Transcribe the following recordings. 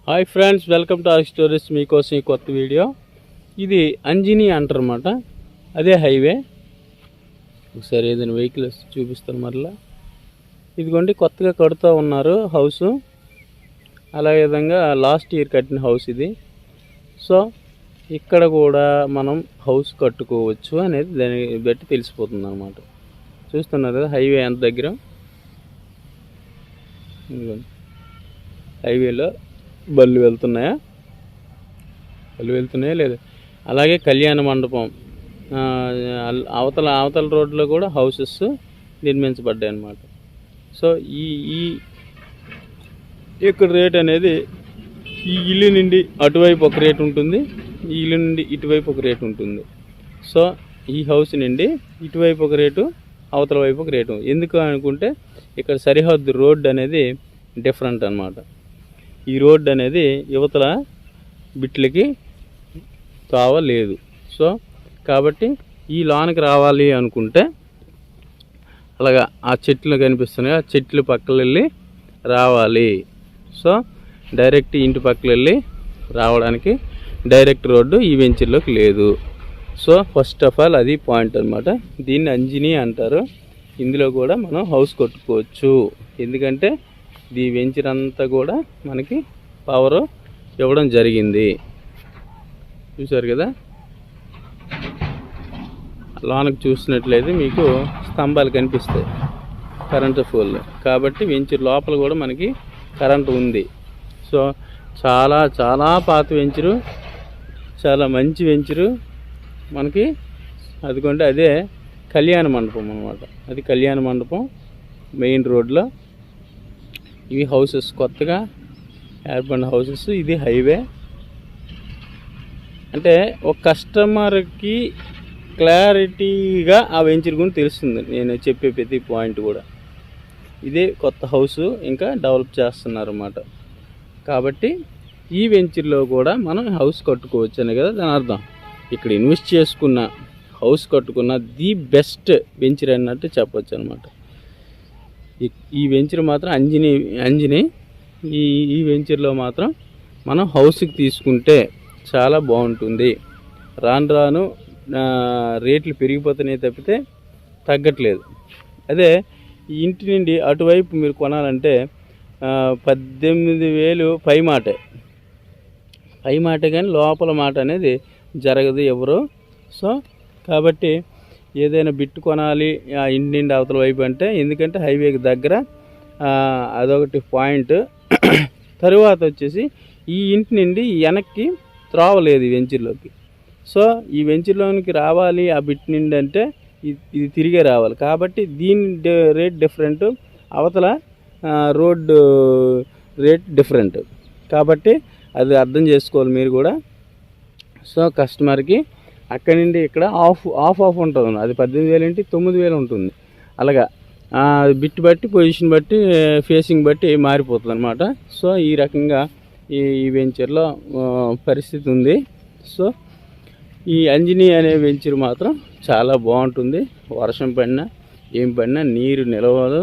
Hi friends, welcome to our stories. మీకోసం ఈ కొత్త వీడియో. ఇది అంజిని అంటారన్నమాట. అదే హైవే. ఒకసారి ఏదైనా వెహికల్ చూపిస్తాను మరలా. ఇదిగోండి, కొత్తగా కడుతూ ఉన్నారు హౌస్. అలాగే విధంగా లాస్ట్ ఇయర్ కట్టిన హౌస్ ఇది. సో ఇక్కడ కూడా మనం హౌస్ కట్టుకోవచ్చు అనేది దాన్ని బట్టి తెలిసిపోతుంది అన్నమాట. చూస్తున్నారు కదా హైవే ఎంత దగ్గర. హైవేలో బళ్ళు వెళ్తున్నాయా లేదా. అలాగే కళ్యాణ మండపం అవతల రోడ్లో కూడా హౌసెస్ నిర్మించబడ్డాయి అన్నమాట. సో ఈ ఇక్కడ రేట్ అనేది ఈ ఇల్లు నుండి అటువైపు ఒక రేట్ ఉంటుంది, ఈ ఇల్లు నుండి ఇటువైపు ఒక రేట్ ఉంటుంది. సో ఈ హౌస్ నుండి ఇటువైపు ఒక రేటు, అవతల వైపు ఒక రేటు. ఎందుకు అనుకుంటే ఇక్కడ సరిహద్దు రోడ్డు అనేది డిఫరెంట్ అన్నమాట. ఈ రోడ్డు అనేది యువతల బిట్లకి తావలేదు. సో కాబట్టి ఈ లోనికి రావాలి అనుకుంటే అలాగా ఆ చెట్లు కనిపిస్తున్నాయి, ఆ చెట్లు పక్కన వెళ్ళి రావాలి. సో డైరెక్ట్ ఇంటి పక్కన వెళ్ళి రావడానికి డైరెక్ట్ రోడ్డు ఈ వెంచర్లోకి లేదు. సో ఫస్ట్ ఆఫ్ ఆల్ అది పాయింట్ అనమాట. దీన్ని అంజిని అంటారు. ఇందులో కూడా మనం హౌస్ కట్టుకోవచ్చు. ఎందుకంటే ఈ వెంచర్ అంతా కూడా మనకి పవర్ ఇవ్వడం జరిగింది. చూసారు కదా, లోనకు చూసినట్లయితే మీకు స్తంభాలు కనిపిస్తాయి, కరెంటు పోల్. కాబట్టి వెంచర్ లోపల కూడా మనకి కరెంటు ఉంది. సో చాలా చాలా పాత వెంచరు, చాలా మంచి వెంచరు మనకి. అదిగోండి అదే కళ్యాణ మండపం అన్నమాట. అది కళ్యాణ మండపం మెయిన్ రోడ్లో. ఇవి హౌసెస్ కొత్తగా ఏర్పడిన హౌసెస్. ఇది హైవే. అంటే ఒక కస్టమర్కి క్లారిటీగా ఆ వెంచర్ గురించి తెలుస్తుంది నేను చెప్పే ప్రతి పాయింట్ కూడా. ఇదే కొత్త హౌస్ ఇంకా డెవలప్ చేస్తున్నారు అన్నమాట. కాబట్టి ఈ వెంచర్లో కూడా మనం హౌస్ కట్టుకోవచ్చు అనే కదా దాని అర్థం. ఇక్కడ ఇన్వెస్ట్ చేసుకున్న హౌస్ కట్టుకున్న ది బెస్ట్ వెంచర్ అన్నట్టు చెప్పవచ్చు అనమాట. ఈ వెంచర్ మాత్రం అంజిని ఈ వెంచర్లో మాత్రం మనం హౌస్కి తీసుకుంటే చాలా బాగుంటుంది. రాను రేట్లు పెరిగిపోతున్నాయి తప్పితే తగ్గట్లేదు. అదే ఈ ఇంటి నుండి అటువైపు మీరు కొనాలంటే 18,000 పై మాటే కానీ లోపల మాట అనేది జరగదు ఎవరు. సో కాబట్టి ఏదైనా బిట్టు కొనాలి ఆ ఇంటి నుండి అవతల వైపు అంటే, ఎందుకంటే హైవేకి దగ్గర, అదొకటి పాయింట్. తరువాత వచ్చేసి ఈ ఇంటి నుండి వెనక్కి త్రోవలేదు ఈ వెంచర్లోకి. సో ఈ వెంచర్లోనికి రావాలి ఆ బిట్ నుండి అంటే ఇది తిరిగే రావాలి. కాబట్టి దీని రేట్ డిఫరెంట్, అవతల రోడ్డు రేట్ డిఫరెంట్. కాబట్టి అది అర్థం చేసుకోవాలి మీరు కూడా. సో కస్టమర్కి అక్కడి నుండి ఇక్కడ ఆఫ్ ఉంటుంది. అది 18,000 ఏంటి 9,000 ఉంటుంది. అలాగా బిట్ బట్టి, పొజిషన్ బట్టి, ఫేసింగ్ బట్టి మారిపోతుంది అనమాట. సో ఈ రకంగా ఈ వెంచర్లో పరిస్థితి ఉంది. సో ఈ అంజిని అనే వెంచర్ మాత్రం చాలా బాగుంటుంది. వర్షం పడినా ఏం పడినా నీరు నిలవదు,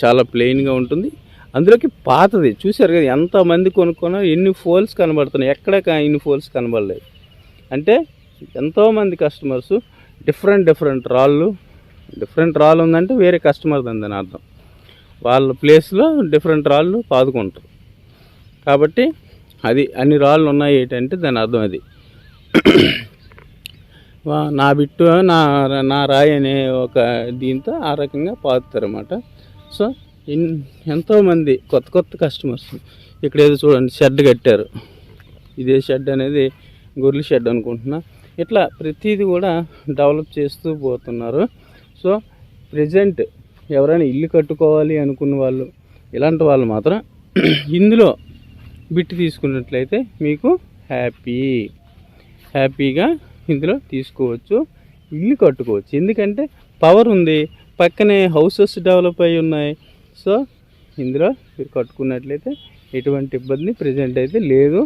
చాలా ప్లెయిన్గా ఉంటుంది. అందులోకి పాతది. చూసారు కదా ఎంతమంది కొనుక్కున్నా ఎన్ని ఫోల్స్ కనబడుతున్నాయి, ఎక్కడ ఇన్ని ఫోల్స్ కనబడలేదు. అంటే ఎంతోమంది కస్టమర్స్ డిఫరెంట్ రాళ్ళు ఉందంటే వేరే కస్టమర్ దాని అర్థం. వాళ్ళ ప్లేస్లో డిఫరెంట్ రాళ్ళు పాదుకుంటారు. కాబట్టి అది అన్ని రాళ్ళు ఉన్నాయి ఏంటంటే దాని అర్థం అది. నా బిట్టు నా రాయి అనే ఒక దీంతో ఆ రకంగా పాదుతారన్నమాట. సో ఎంతోమంది కొత్త కస్టమర్స్ ఇక్కడ ఏదో చూడండి షెడ్ కట్టారు. ఇదే షెడ్ అనేది గొర్రెల షెడ్ అనుకుంటున్నా. ఇట్లా ప్రతిదీ కూడా డెవలప్ చేస్తూ పోతున్నారు. సో ప్రజెంట్ ఎవరైనా ఇల్లు కట్టుకోవాలి అనుకున్న వాళ్ళు, ఇలాంటి వాళ్ళు మాత్రం ఇందులో బిట్ తీసుకున్నట్లయితే మీకు హ్యాపీగా ఇందులో తీసుకోవచ్చు, ఇల్లు కట్టుకోవచ్చు. ఎందుకంటే పవర్ ఉంది, పక్కనే హౌసెస్ డెవలప్ అయి ఉన్నాయి. సో ఇందులో మీరు కట్టుకున్నట్లయితే ఎటువంటి ఇబ్బంది ప్రజెంట్ అయితే లేదు.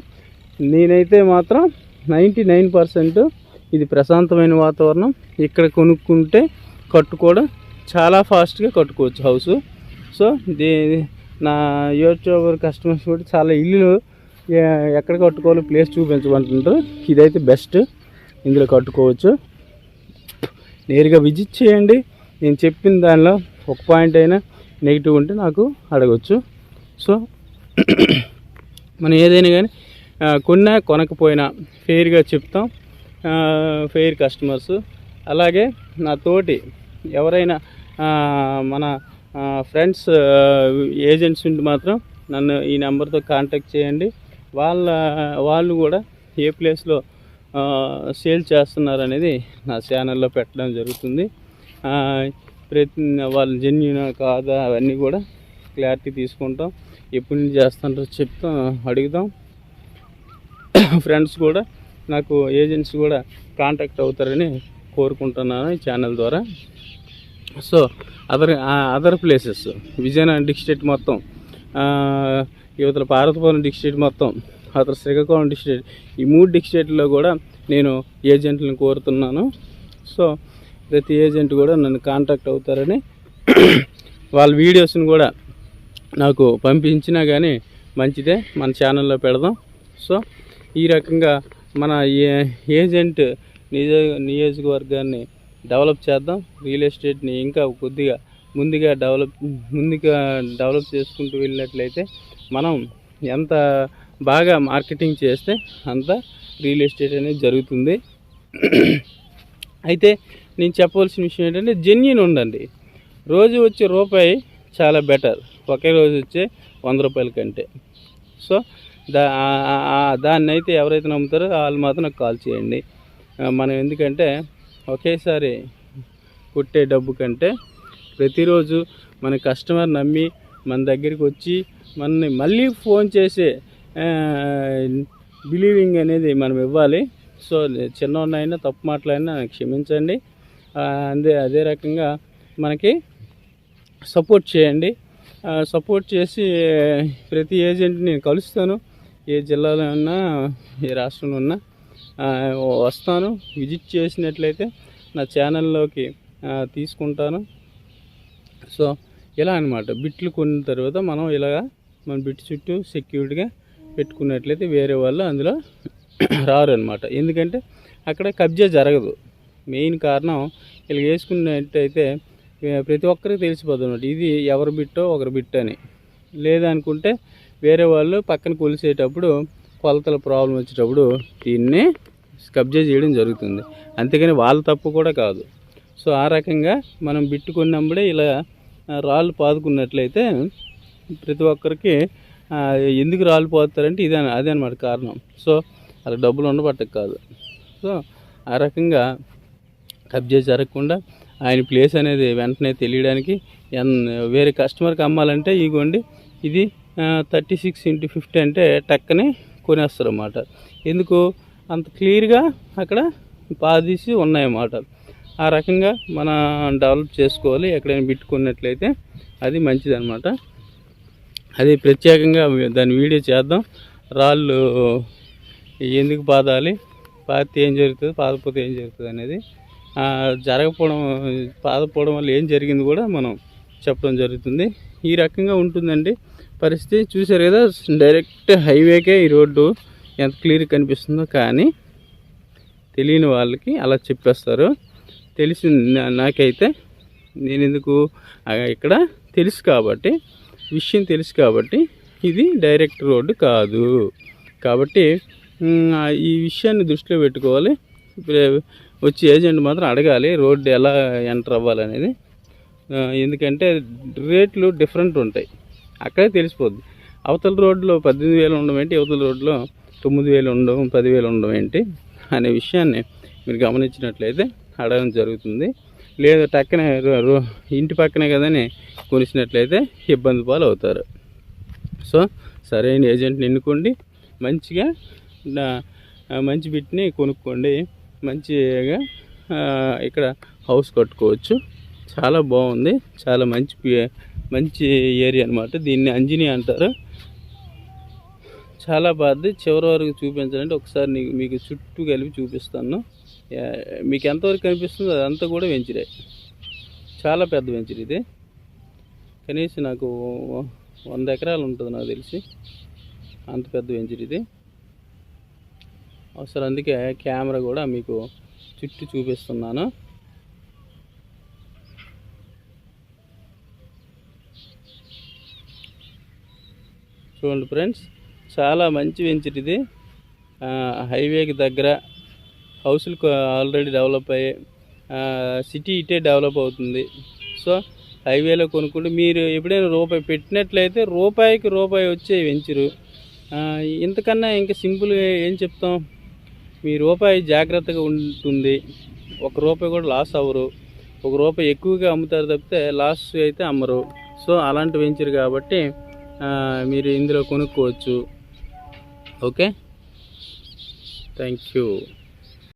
నేనైతే మాత్రం 99% ఇది ప్రశాంతమైన వాతావరణం. ఇక్కడ కొనుక్కుంటే కట్టుకోవడం చాలా ఫాస్ట్గా కట్టుకోవచ్చు హౌసు. సో నా యూట్యూబర్ కస్టమర్స్ కూడా చాలా ఇల్లు ఎక్కడ కట్టుకోవాలో ప్లేస్ చూపించమంటుంటారు. ఇదైతే బెస్ట్, ఇందులో కట్టుకోవచ్చు. నేరుగా విజిట్ చేయండి. నేను చెప్పిన దానిలో ఒక పాయింట్ అయినా నెగిటివ్ ఉంటే నాకు అడగచ్చు. సో మనం ఏదైనా కానీ కొనకపోయినా ఫెయిర్గా చెప్తాం. Fair customers. అలాగే నా తోటి ఎవరైనా మన ఫ్రెండ్స్ ఏజెంట్స్ ఉంటే మాత్రం నన్ను ఈ నెంబర్తో కాంటాక్ట్ చేయండి. వాళ్ళు కూడా ఏ ప్లేస్లో సేల్ చేస్తున్నారు అనేది నా ఛానల్లో పెట్టడం జరుగుతుంది. ప్రతి వాళ్ళు జెన్యూన్ కాదా అవన్నీ కూడా క్లారిటీ తీసుకుంటాం. ఎప్పటి నుంచి చేస్తుంటారో చెప్తాం, అడుగుతాం. ఫ్రెండ్స్ కూడా నాకు ఏజెంట్స్ కూడా కాంటాక్ట్ అవుతారని కోరుకుంటున్నాను ఈ ఛానల్ ద్వారా. So other places Vizianagaram district మొత్తం, యువతల పార్వతీపురం డిస్ట్రిక్ట్ మొత్తం, అతను శ్రీకాకుళం డిస్ట్రిక్ట్, ఈ 3 డిస్ట్రిక్ట్లో కూడా నేను ఏజెంట్లను కోరుతున్నాను. సో ప్రతి ఏజెంట్ కూడా నన్ను కాంటాక్ట్ అవుతారని, వాళ్ళ వీడియోస్ని కూడా నాకు పంపించినా కానీ మంచిదే, మన ఛానల్లో పెడదాం. సో ఈ రకంగా మన ఏజెంట్ నియోజకవర్గాన్ని డెవలప్ చేద్దాం. రియల్ ఎస్టేట్ని ఇంకా కొద్దిగా ముందుగా డెవలప్ చేసుకుంటూ వెళ్ళినట్లయితే మనం ఎంత బాగా మార్కెటింగ్ చేస్తే అంత రియల్ ఎస్టేట్ అనేది జరుగుతుంది. అయితే నేను చెప్పవలసిన విషయం ఏంటంటే జెన్యూన్ ఉండండి. రోజు వచ్చే రూపాయి చాలా బెటర్ ఒకే రోజు వచ్చే 100 రూపాయల కంటే. సో దాన్ని అయితే ఎవరైతే నమ్ముతారో వాళ్ళు మాత్రం నాకు కాల్ చేయండి. మనం ఎందుకంటే ఒకేసారి కొట్టే డబ్బు కంటే ప్రతిరోజు మన కస్టమర్ నమ్మి మన దగ్గరికి వచ్చి మనని మళ్ళీ ఫోన్ చేసే బిలీవింగ్ అనేది మనం ఇవ్వాలి. సో చిన్నవాడినైనా తప్పు మాట్లాడినా క్షమించండి. అదే రకంగా మనకి సపోర్ట్ చేయండి. సపోర్ట్ చేసి ప్రతి ఏజెంట్ని నేను కలుస్తాను. ఏ జిల్లాలో ఉన్నా ఏ రాష్ట్రంలో ఉన్నా వస్తాను. విజిట్ చేసినట్లయితే నా ఛానల్లోకి తీసుకుంటాను. సో ఇలా అన్నమాట. బిట్లు కొన్న తర్వాత మన బిట్ చుట్టూ సెక్యూరిటీగా పెట్టుకున్నట్లయితే వేరే వాళ్ళు అందులో రారు అనమాట. ఎందుకంటే అక్కడ కబ్జా జరగదు. మెయిన్ కారణం ఇలా వేసుకున్నట్టయితే ప్రతి ఒక్కరికి తెలిసిపోతుంది అన్నమాట, ఇది ఎవరి బిట్టో ఒకరి బిట్ అని. లేదనుకుంటే వేరే వాళ్ళు పక్కన కొలిసేటప్పుడు కొలతల ప్రాబ్లం వచ్చేటప్పుడు దీన్ని కబ్జా చేయడం జరుగుతుంది. అంతేగాని వాళ్ళ తప్పు కూడా కాదు. సో ఆ రకంగా మనం బిట్టు కొన్నప్పుడే ఇలా రాళ్ళు పాదుకున్నట్లయితే ప్రతి ఒక్కరికి ఎందుకు రాళ్ళు పోతారంటే అదే అనమాట కారణం. సో అలా డబ్బులు ఉండబట్టకు కాదు. సో ఆ రకంగా కబ్జా జరగకుండా ఆయన ప్లేస్ అనేది వెంటనే తెలియడానికి వేరే కస్టమర్కి అమ్మాలంటే ఇగోండి ఇది 36x50 అంటే టక్కని కొనేస్తారు అన్నమాట. ఎందుకు అంత క్లియర్గా అక్కడ పాదీసి ఉన్నాయన్నమాట. ఆ రకంగా మనం డెవలప్ చేసుకోవాలి. ఎక్కడైనా పెట్టుకున్నట్లయితే అది మంచిది అనమాట. అది ప్రత్యేకంగా దాని వీడియో చేద్దాం. రాళ్ళు ఎందుకు పాదాలి, పాదితే ఏం జరుగుతుంది, పాదపోతే ఏం జరుగుతుంది అనేది, పాదపోవడం వల్ల ఏం జరిగింది కూడా మనం చెప్పడం జరుగుతుంది. ఈ రకంగా ఉంటుందండి పరిస్థితి. చూసారు కదా, డైరెక్ట్ హైవేకే ఈ రోడ్డు ఎంత క్లియర్ కనిపిస్తుందో. కానీ తెలియని వాళ్ళకి అలా చెప్పేస్తారు. తెలిసింది నాకైతే, నేను ఎందుకు ఇక్కడ విషయం తెలుసు కాబట్టి ఇది డైరెక్ట్ రోడ్డు కాదు. కాబట్టి ఈ విషయాన్ని దృష్టిలో పెట్టుకోవాలి. వచ్చి ఏజెంట్ మాత్రం అడగాలి రోడ్డు ఎలా ఎంటర్ అవ్వాలనేది. ఎందుకంటే రేట్లు డిఫరెంట్ ఉంటాయి, అక్కడే తెలిసిపోద్ది. అవతల రోడ్లో 18,000 ఉండడం ఏంటి, అవతల రోడ్లో 9,000 ఉండడం, 10,000 ఉండడం ఏంటి అనే విషయాన్ని మీరు గమనించినట్లయితే అడగడం జరుగుతుంది. లేదా టక్కనే ఇంటి పక్కనే కదని కొనిసినట్లయితే ఇబ్బంది పాలు అవుతారు. సో సరైన ఏజెంట్ని ఎన్నుకోండి, మంచిగా మంచి బిట్ని కొనుక్కోండి. మంచిగా ఇక్కడ హౌస్ కట్టుకోవచ్చు. చాలా బాగుంది, చాలా మంచి ఏరియా అనమాట. దీన్ని అంజనీ అంటారు. చాలా బాగుంది. చివరి వరకు చూపించాలంటే ఒకసారి మీకు చుట్టూ కలిపి చూపిస్తాను. మీకు ఎంతవరకు కనిపిస్తుందో అదంతా కూడా వెంచరే, చాలా పెద్ద వెంచర్ ఇది. కనీసం నాకు 100 ఎకరాలు ఉంటుంది నాకు తెలిసి, అంత పెద్ద వెంచర్ ఇది. అసలు అందుకే కెమెరా కూడా మీకు చుట్టూ చూపిస్తున్నాను. చూడండి ఫ్రెండ్స్, చాలా మంచి వెంచర్ ఇది. హైవేకి దగ్గర, హౌస్లు ఆల్రెడీ డెవలప్ అయ్యాయి, సిటీ ఇటే డెవలప్ అవుతుంది. సో హైవేలో కొనుక్కుంటే మీరు ఎప్పుడైనా రూపాయి పెట్టినట్లయితే రూపాయికి రూపాయి వచ్చే వెంచరు. ఇంతకన్నా ఇంకా సింపుల్గా ఏం చెప్తాం, మీ రూపాయి జాగ్రత్తగా ఉంటుంది, 1 రూపాయి కూడా లాస్ అవ్వరు. 1 రూపాయి ఎక్కువగా అమ్ముతారు తప్పితే లాస్ అయితే అమ్మరు. సో అలాంటి వెంచర్ కాబట్టి మీరు ఇందులో కొనుక్కోవచ్చు. Okay, thank you.